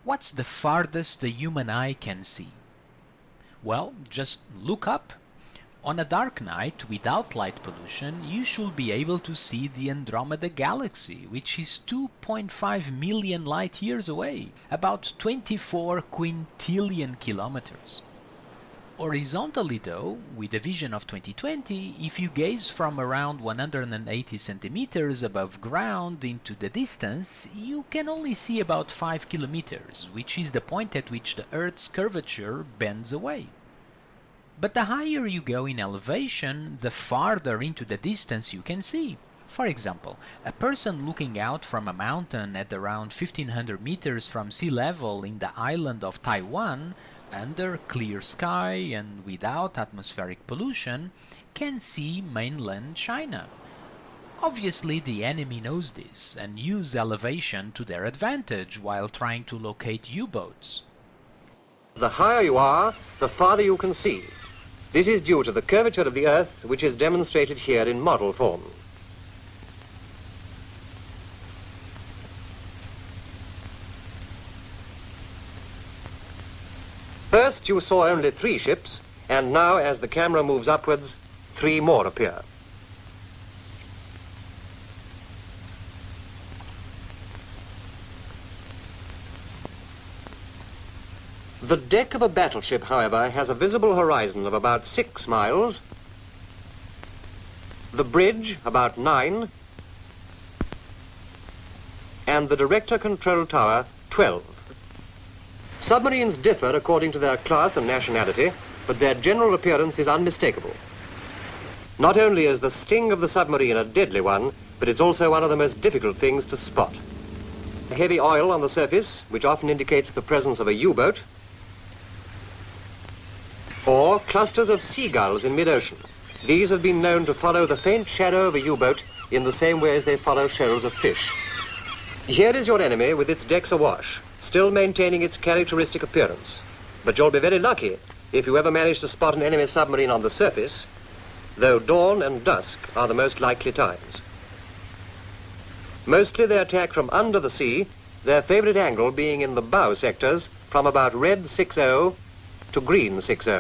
What's the farthest the human eye can see? Well, just look up. On a dark night without light pollution, you should be able to see the Andromeda Galaxy, which is 2.5 million light years away, about 24 quintillion kilometers. Horizontally though, with a vision of 20/20, if you gaze from around 180 centimeters above ground into the distance, you can only see about 5 kilometers, which is the point at which the Earth's curvature bends away. But the higher you go in elevation, the farther into the distance you can see. For example, a person looking out from a mountain at around 1500 meters from sea level in the island of Taiwan, under clear sky and without atmospheric pollution, can see mainland China. Obviously, the enemy knows this and use elevation to their advantage while trying to locate U-boats. The higher you are, the farther you can see. This is due to the curvature of the Earth, which is demonstrated here in model form. First you saw only 3 ships, and now as the camera moves upwards, 3 more appear. The deck of a battleship, however, has a visible horizon of about 6 miles, the bridge about 9, and the director control tower 12. Submarines differ according to their class and nationality, but their general appearance is unmistakable. Not only is the sting of the submarine a deadly one, but it's also one of the most difficult things to spot. Heavy oil on the surface, which often indicates the presence of a U-boat, or clusters of seagulls in mid-ocean. These have been known to follow the faint shadow of a U-boat in the same way as they follow shoals of fish. Here is your enemy with its decks awash, still maintaining its characteristic appearance. But you'll be very lucky if you ever manage to spot an enemy submarine on the surface, though dawn and dusk are the most likely times. Mostly they attack from under the sea, their favorite angle being in the bow sectors from about red 60 to green 60.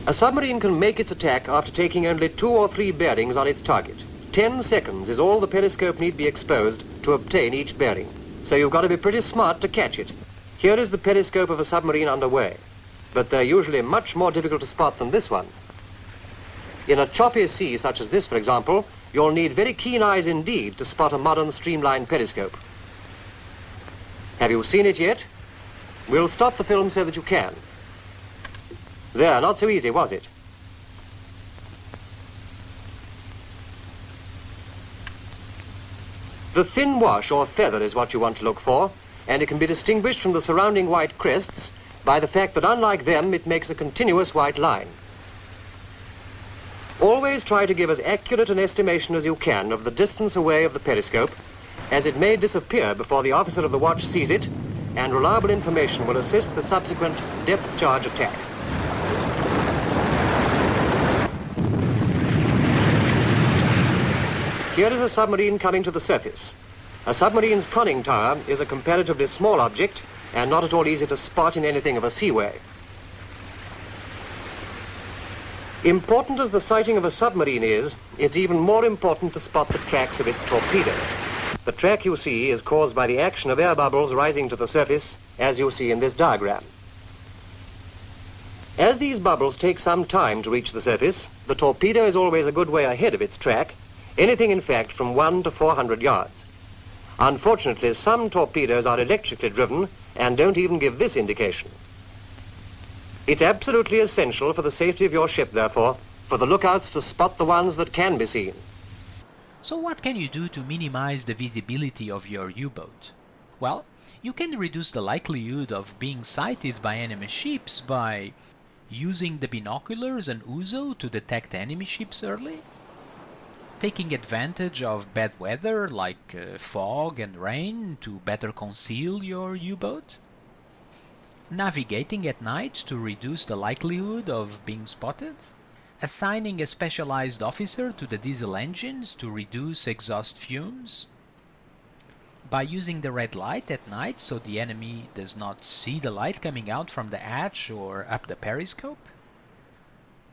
A submarine can make its attack after taking only 2 or 3 bearings on its target. 10 seconds is all the periscope need be exposed to obtain each bearing, so you've got to be pretty smart to catch it. Here is the periscope of a submarine underway, but they're usually much more difficult to spot than this one. In a choppy sea such as this, for example, you'll need very keen eyes indeed to spot a modern streamlined periscope. Have you seen it yet? We'll stop the film so that you can. There, not so easy, was it? The thin wash or feather is what you want to look for, and it can be distinguished from the surrounding white crests by the fact that unlike them, it makes a continuous white line. Always try to give as accurate an estimation as you can of the distance away of the periscope, as it may disappear before the officer of the watch sees it, and reliable information will assist the subsequent depth charge attack. Here is a submarine coming to the surface. A submarine's conning tower is a comparatively small object and not at all easy to spot in anything of a seaway. Important as the sighting of a submarine is, it's even more important to spot the tracks of its torpedo. The track you see is caused by the action of air bubbles rising to the surface, as you see in this diagram. As these bubbles take some time to reach the surface, the torpedo is always a good way ahead of its track, anything in fact from 1 to 400 yards. Unfortunately, some torpedoes are electrically driven and don't even give this indication. It's absolutely essential for the safety of your ship, therefore, for the lookouts to spot the ones that can be seen. So what can you do to minimize the visibility of your U-boat? Well, you can reduce the likelihood of being sighted by enemy ships by using the binoculars and ouzo to detect enemy ships early, taking advantage of bad weather like fog and rain to better conceal your U-boat, navigating at night to reduce the likelihood of being spotted, assigning a specialized officer to the diesel engines to reduce exhaust fumes, by using the red light at night so the enemy does not see the light coming out from the hatch or up the periscope.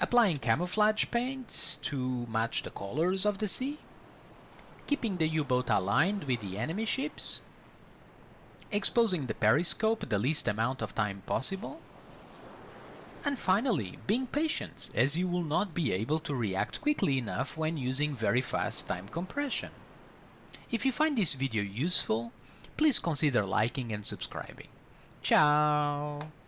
Applying camouflage paints to match the colors of the sea. Keeping the U-boat aligned with the enemy ships. Exposing the periscope the least amount of time possible. And finally, being patient, as you will not be able to react quickly enough when using very fast time compression. If you find this video useful, please consider liking and subscribing. Ciao!